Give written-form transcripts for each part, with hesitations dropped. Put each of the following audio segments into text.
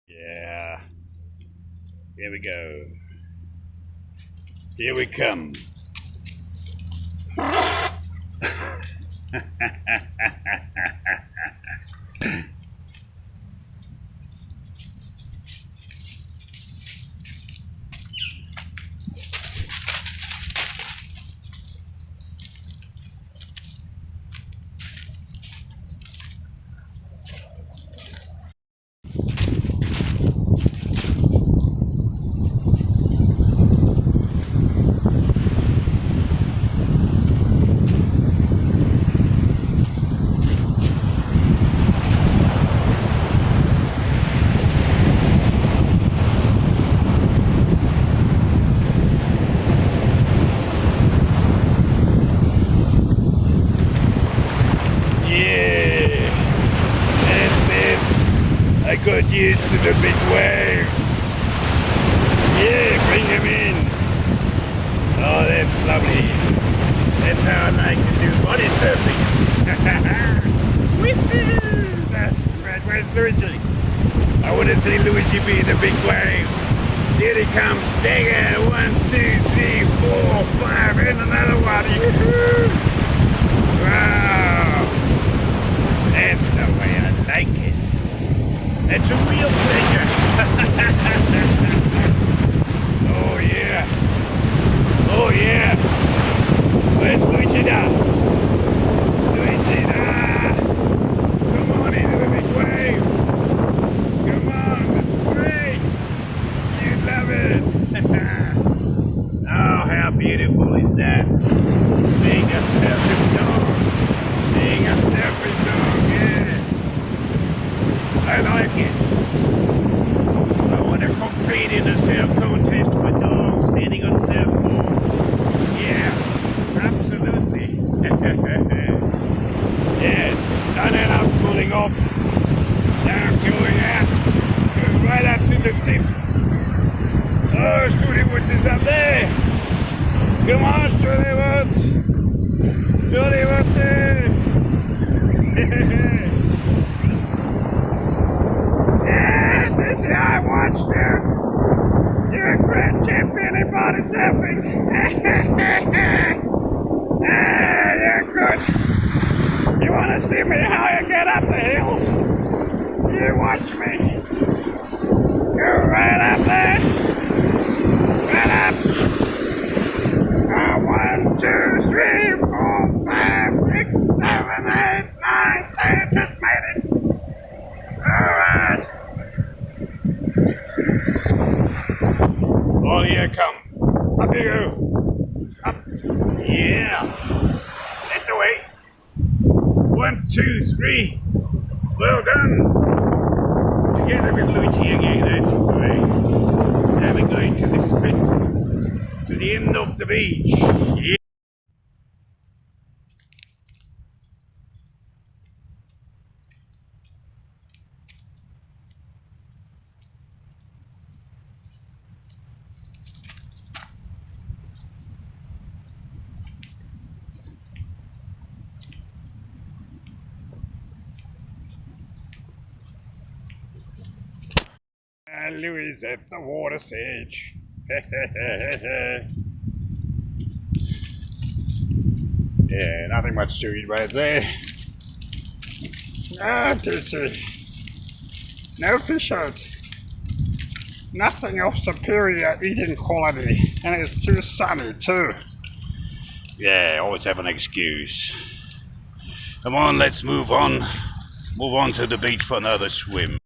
Yeah, here we go. Here we come. Yeah, that's it. I got used to the big waves. Yeah, bring them in. Oh, that's lovely. That's how I like to do body surfing. Woohoo! That's right. Where's Luigi? I want to see Luigi be the big wave. Here he comes. Stagger. 1, 2, 3, 4, 5, and another one. Woohoo! Wow! That's the way I like it. That's a real pleasure. Oh yeah. Oh yeah. Where's Luigi now? Luigi now. Come on into the big wave. Come on, that's great. You love it. Oh, how beautiful is that? Being a surfing dog. Being a surfing dog, yeah. I like it. I want to compete in a surf contest with dogs standing on surfboards. Yeah, absolutely. Yeah, done it, I'm pulling off. Now I'm going out. Going right up to the tip. Oh, Scooty Woods is up there. Come on, Scooty Woods. Scooty Woods. That's how I watched you. You're a grand champion in body surfing. You're good. You want to see me how you get up the hill? You watch me. Go right up there. Right up. 1, 2, 3, 4, 5, 6, 7, 8, 9, 10. Just made it. Alright. Oh yeah, come. Up you go. Up. Yeah. That's the way. 1, 2, 3. Well done. Together with Luigi again, that's great. Now we're going to the split. To the end of the beach. Yeah. Louis at the water's edge. Yeah, nothing much to eat right there. Ah, this is no fish out. Nothing of superior eating quality, and it's too sunny too. Yeah, always have an excuse. Come on, let's move on. Move on to the beach for another swim.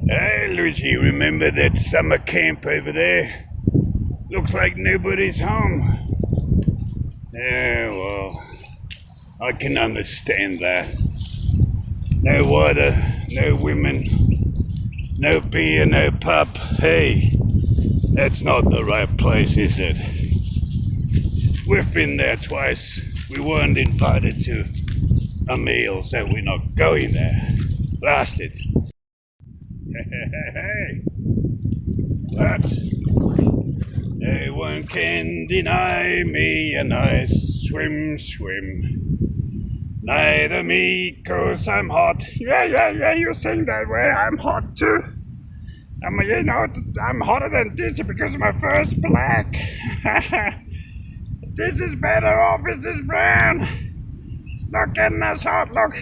Hey Luigi, remember that summer camp over there? Looks like nobody's home. Yeah, well, I can understand that. No water, no women, no beer, no pub. Hey, that's not the right place, is it? We've been there twice. We weren't invited to a meal, so we're not going there. Blast it. Hey, but no one can deny me a nice swim. Neither me, 'cause I'm hot. Yeah, you sing that way. I'm hot too. I'm hotter than this because my fur's black. This is better off, this is brown. It's not getting as hot, look.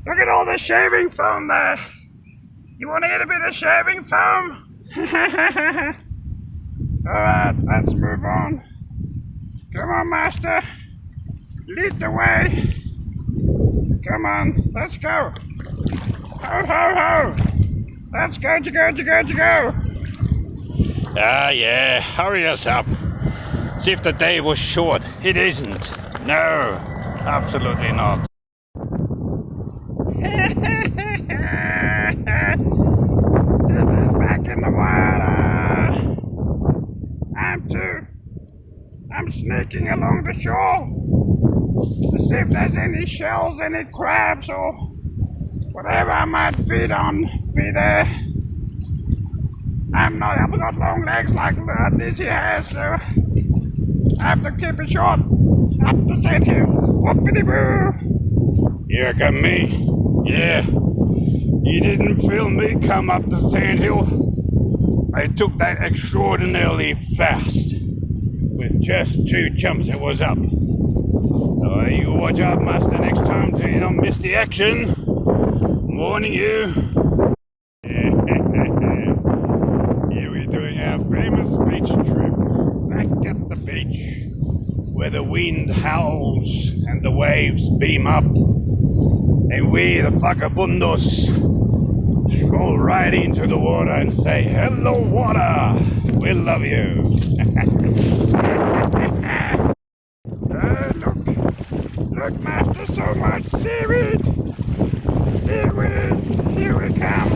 Look at all the shaving foam there. You want to get a bit of shaving foam? Alright, let's move on. Come on, master. Lead the way. Come on, let's go. Ho, ho, ho. Let's go. Ah, yeah, hurry us up. See if the day was short. It isn't. No, absolutely not. This is back in the water. I'm sneaking along the shore to see if there's any shells, any crabs, or whatever I might feed on. Be there. I've got long legs like this he has, so I have to keep it short. Up the sand hill. Whoopity-boo. Here come me. Yeah. You didn't feel me come up the sand hill. I took that extraordinarily fast. With just 2 jumps it was up. So you watch out, master, next time so you don't miss the action. I'm warning you. Here we're doing our famous beach trip. Back at the beach, where the wind howls and the waves beam up. And we, the vagabundos, stroll right into the water and say, "Hello, water, we love you." Look, master, so much seaweed. Seaweed, here we come.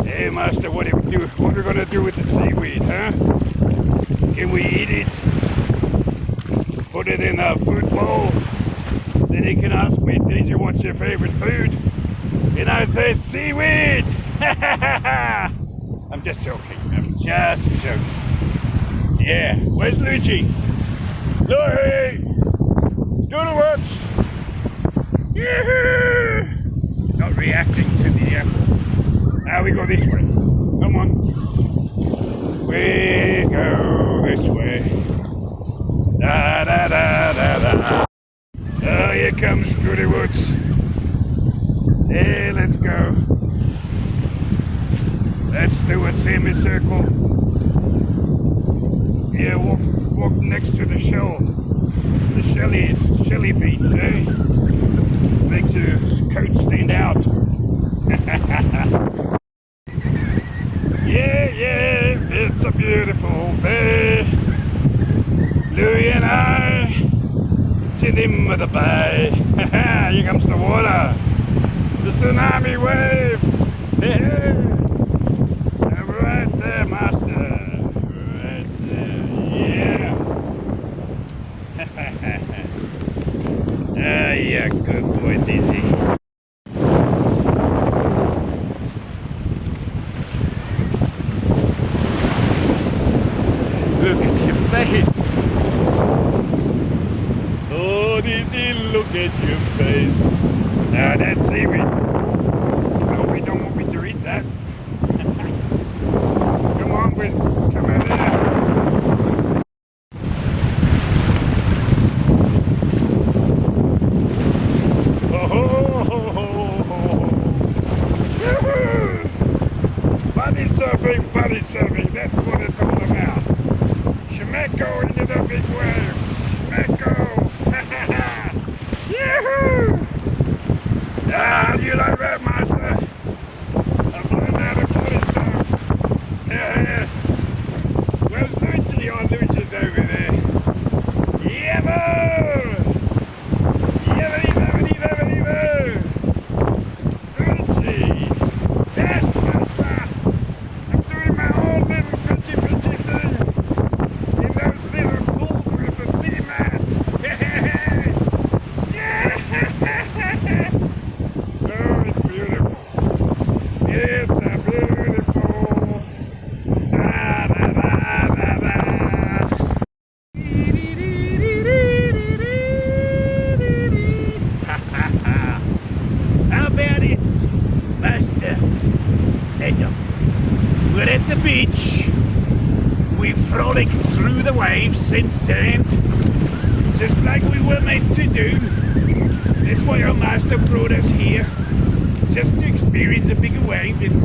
Hey, master, what are we gonna do with the seaweed, huh? Can we eat it? Put it in a food bowl? Then he can ask me, "Daisy, what's your favorite food?" And I say, "Seaweed!" I'm just joking. Yeah, where's Luigi? Louie! Do the works! Yoo-hoo! Not reacting to the now we go this way. Come on. We go this way. Da da da da da. Oh, here comes Trudy Woods. Hey, let's go. Let's do a semicircle. Yeah, walk next to the shell. The shelly beach, eh? Makes your coat stand out. Yeah, it's a beautiful day. Louie and I sitting with the bay. Here comes the water. The tsunami wave. Hey. Right there, master. Right there. Yeah. Yeah, good boy, Dizzy. Look at your face. Oh, Dizzy, look at your face. Now that's seaweed. Oh, we don't want me to eat that. Come on, Wiz. Come out here. Buddy surfing, that's what it's all about. Shemeko into the big wave. Shemeko! Yahoo! Ah, do you like that, master? I've learned how to put it down. Yeah. Where's Luigi? Oh, Luigi's over there. Yabba! Luigi! Yes, master! I'm doing my own little fidgy thing in those little pools with the sea mats. Yeah! Oh, it's beautiful. It's a beautiful. Da da da da da. the beach. We frolicked through the waves in sand, just like we were meant to do. That's why our master brought us here, just to experience a bigger wave and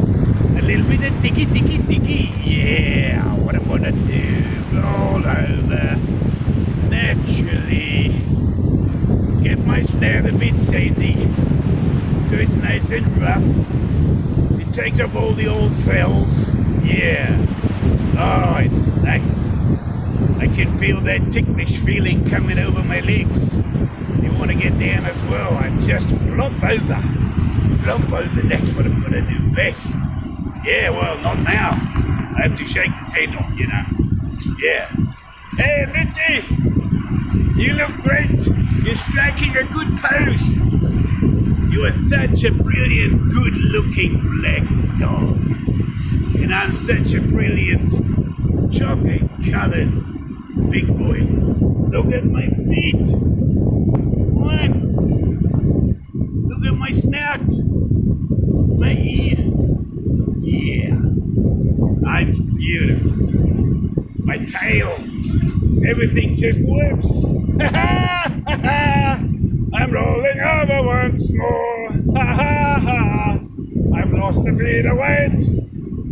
a little bit of diggy. Yeah, what I want to do, roll over, naturally, get my snout a bit sandy, so it's nice and rough. It takes up all the old cells. Yeah. Oh, it's nice. I can feel that ticklish feeling coming over my legs. You want to get down as well, I just flop over. That's what I'm going to do best. Yeah, well, not now. I have to shake his head off, you know. Yeah. Hey, Lindsay! You look great. You're striking a good pose. You are such a brilliant, good-looking black dog. And I'm such a brilliant, chocolate-colored big boy. Look at my feet. One. Look at my snout. My ear. Yeah. I'm beautiful. My tail. Everything just works. I'm rolling over once more. I've lost a bit of weight.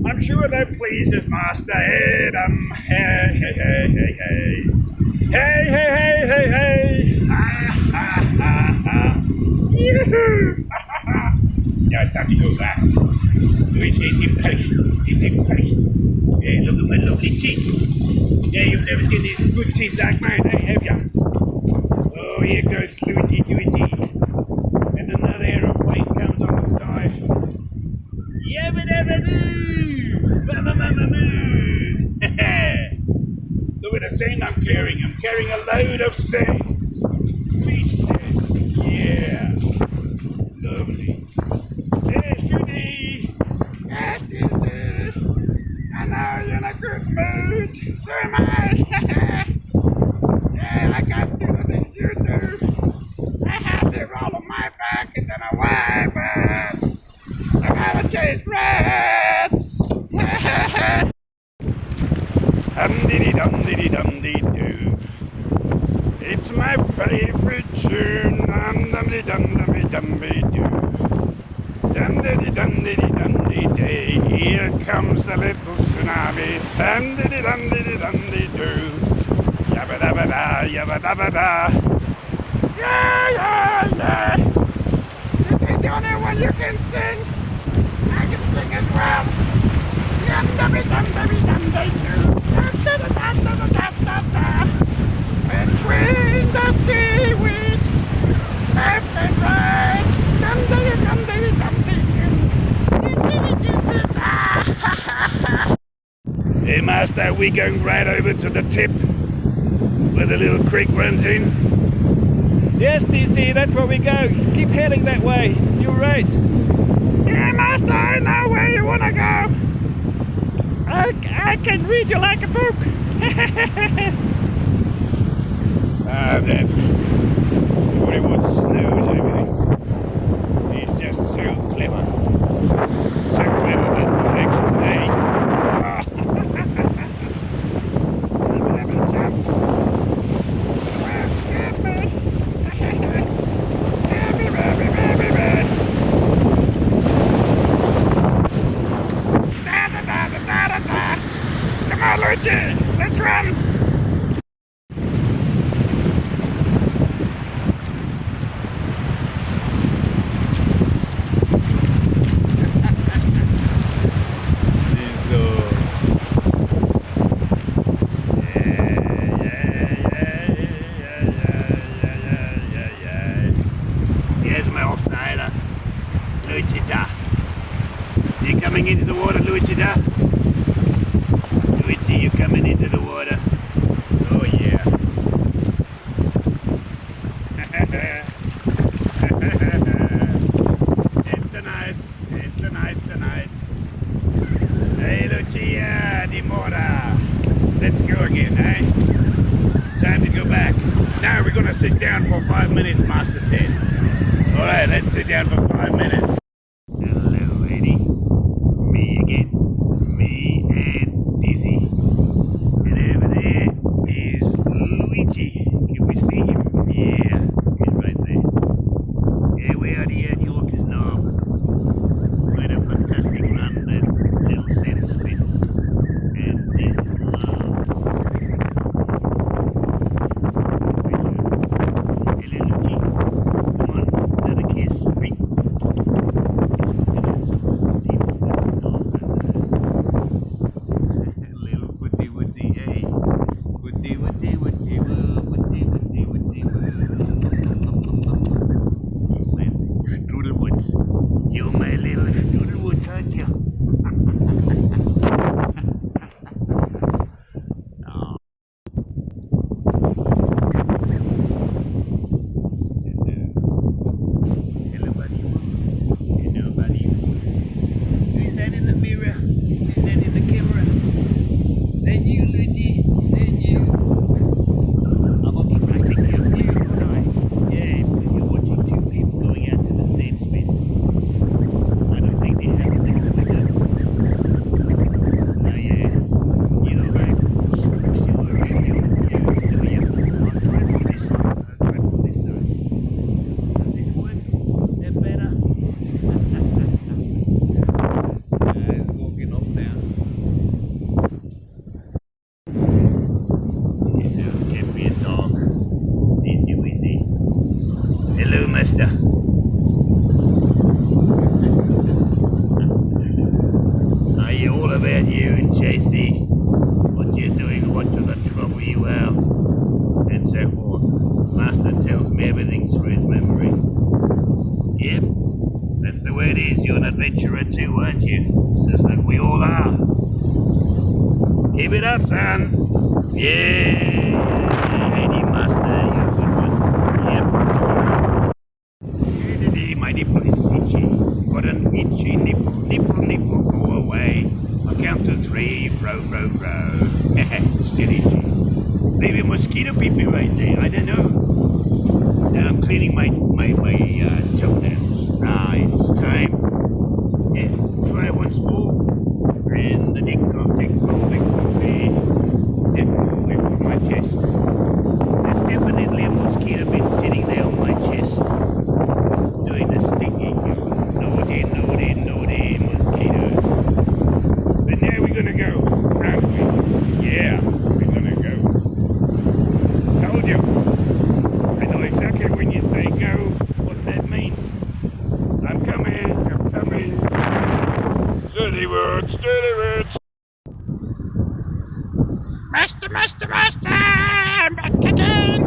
I'm sure that pleases Master Adam. Hey. Yoo-hoo. Now it's time to go back. He's impatient. Hey, look at my lovely teeth. Yeah, you've never seen these good teeth like mine, have you? Oh, here goes Luigi. And another aeroplane comes on the sky. Yabba-dabba-doo! Ba-ba-ba-ba-boo! Look at the sand I'm carrying. I'm carrying a load of sand. Beach sand. Yeah. Lovely. There's Judy. Yes, Judy. I know you're in a good mood. So am I. Yeah, I got to do this, you do. I have to roll on my back and then I wipe it. I gotta chase rats. Dum-dee-dee-dum-dee-dee-dum-dee-doo. It's my favorite tune. Dum-dum-dee-dum-dee-dum-dee-doo. Dum-dee-dee-dum-dee-dee-dum-dee-dee. Here comes the little tsunami. Dum-dee-dee-dum-dee-dee-dum-dee-doo. Yabba-dabba-da, yabba-dabba-da. Yeah. You think the only one you can sing? I can sing as well. Yum-dum-dee-dum-dee-dum-dee-doo. Dum-da-da-da-da-da-da-da. Between the seaweed, left and right. Hey, Master, we going right over to the tip where the little creek runs in? Yes, DC, that's where we go. Keep heading that way. You're right. Yeah, Master, I know where you want to go. I can read you like a book. That 41 snows everything. He's just so clever. So clever that next day. Have a jump. Well, scared me. Da-da-da-da-da-da-da. Come on, Luigi, let's run. You coming into the water, Luigi? Luigi, you coming into the water? Oh yeah. It's a nice. Hey, Lucia di Mora. Let's go again, eh? Time to go back. Now we're gonna sit down for 5 minutes, Master said. Alright, let's sit down for 5 minutes. Hello, lady. Me again. Me way out here at Yorkeys Knob. Quite a fantastic run, that little sand spit. And these gloves. Hello, Luigi. Come on, another kiss. Ring. Little woodsy woodsy, hey. Woodsy woodsy woodsy woo. Woodsy woodsy woodsy woo. Strudelwoods. You're my little Strudelwoods, aren't you? Oh. Hello, buddy. Hello, buddy. Who's that in the mirror? Who's that in the camera? That you, Luigi? That you? I'm obstructing your view, aren't I? Yeah, because you're watching two people going out to the sand spit. I don't think they have anything to pick up. Oh yeah, you know right. Still around you. Oh yeah, I'll try from this side. I'll try from this side. Does this work? That better? It's walking off now. Hello, champion dog. Easy weasy. Hello, mister. I hear all about you and JC. What you're doing, what to the trouble you have, and so forth. Master tells me everything through his memory. Yep, that's the way it is. You're an adventurer too, aren't you? Just like we all are. Keep it up, son. Yeah, lady master, you're a good one. Yep, that's true. My nipple is itchy. Got an itchy nipple. Nipple, go away. I'll count to 3. Fro. Still itchy. Maybe a mosquito pee right there. I don't know. Now I'm cleaning my toenails. It's time. And try once more. And the dick go from my chest. There's definitely a mosquito bit sitting there on my chest, doing the stinging. Naughty, mosquitoes. But now we're gonna go, aren't we? Yeah, we're gonna go. Told you. I know exactly when you say go, what that means. I'm coming. Sturdy words. Master, I'm back again.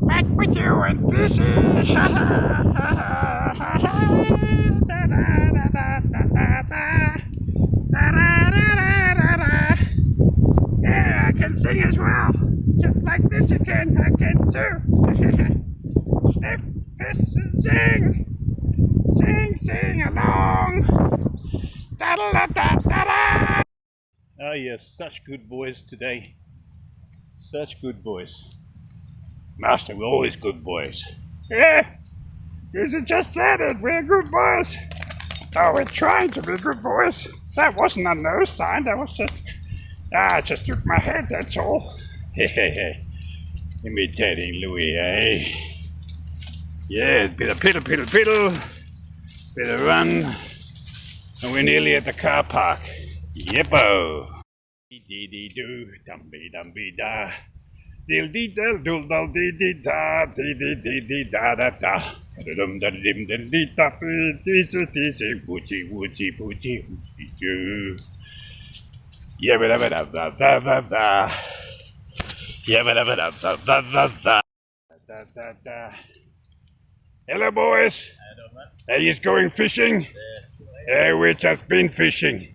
Back with you, and this is yeah, I can sing as well. Just like this again, I can too. Sniff, piss, and sing. Sing along. Da-da-da-da-da-da. Oh yes, such good boys today. Such good boys. Master, we're always good boys. Yeah, you just said it, we're good boys. Oh, we're trying to be good boys. That wasn't a no sign, that was just... I just took my head, that's all. Imitating Louis, eh? Yeah, bit of piddle, bit of run, and we're nearly at the car park. Yeppo. Dee-dee-doo, dum-be-dum-be-da. Dil-dee-dal-dul-dal-dee-dee-da, dee-dee-dee-dee-da-da-da. Da-dum-da-dim-dim-dee-da-dee-dee-dee-dee-dee-doo. Yabba-dabba-dabba-dabba-da. Yabba-dabba-dabba-dabba-da. Da-da-da. Hello, boys. Are you going fishing? Yeah, we've just been fishing.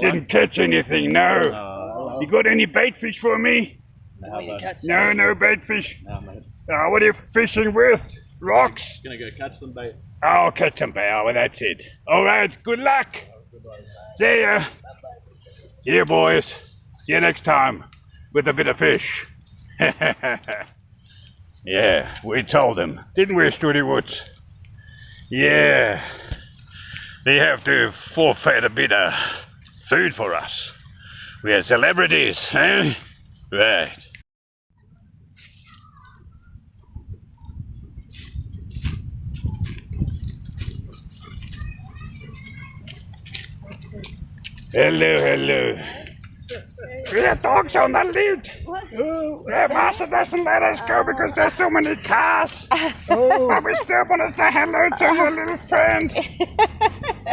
Didn't catch anything, no. You got any bait fish for me? No bait fish. No, mate. What are you fishing with? Rocks? Gonna go catch some bait. I'll catch some bait. Well, that's it. All right, good luck. See ya. See you, boys. See you next time with a bit of fish. Yeah, we told them, didn't we, Study Woods? Yeah. They have to forfeit a bit of food for us. We are celebrities, eh? Right. Hello, hello. We have dogs on the lead. The master doesn't let us go because there's so many cars. But we still want to say hello to your little friend.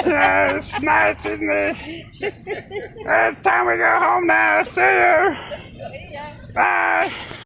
Yeah, it's nice, isn't it? It's time we go home now. See you. Bye.